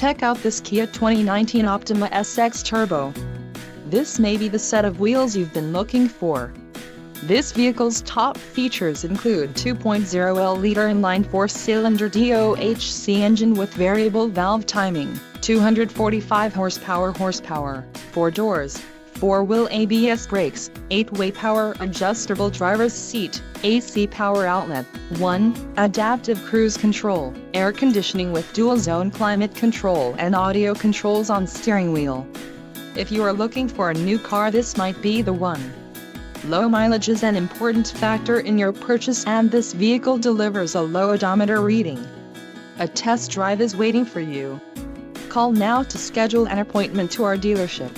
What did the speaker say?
Check out this Kia 2019 Optima SX Turbo. This may be the set of wheels you've been looking for. This vehicle's top features include 2.0L inline four-cylinder DOHC engine with variable valve timing, 245 horsepower, 4 doors, 4-wheel ABS brakes, 8-way power adjustable driver's seat, AC power outlet, 1 adaptive cruise control, air conditioning with dual-zone climate control and audio controls on steering wheel. If you are looking for a new car, this might be the one. Low mileage is an important factor in your purchase, and this vehicle delivers a low odometer reading. A test drive is waiting for you. Call now to schedule an appointment to our dealership.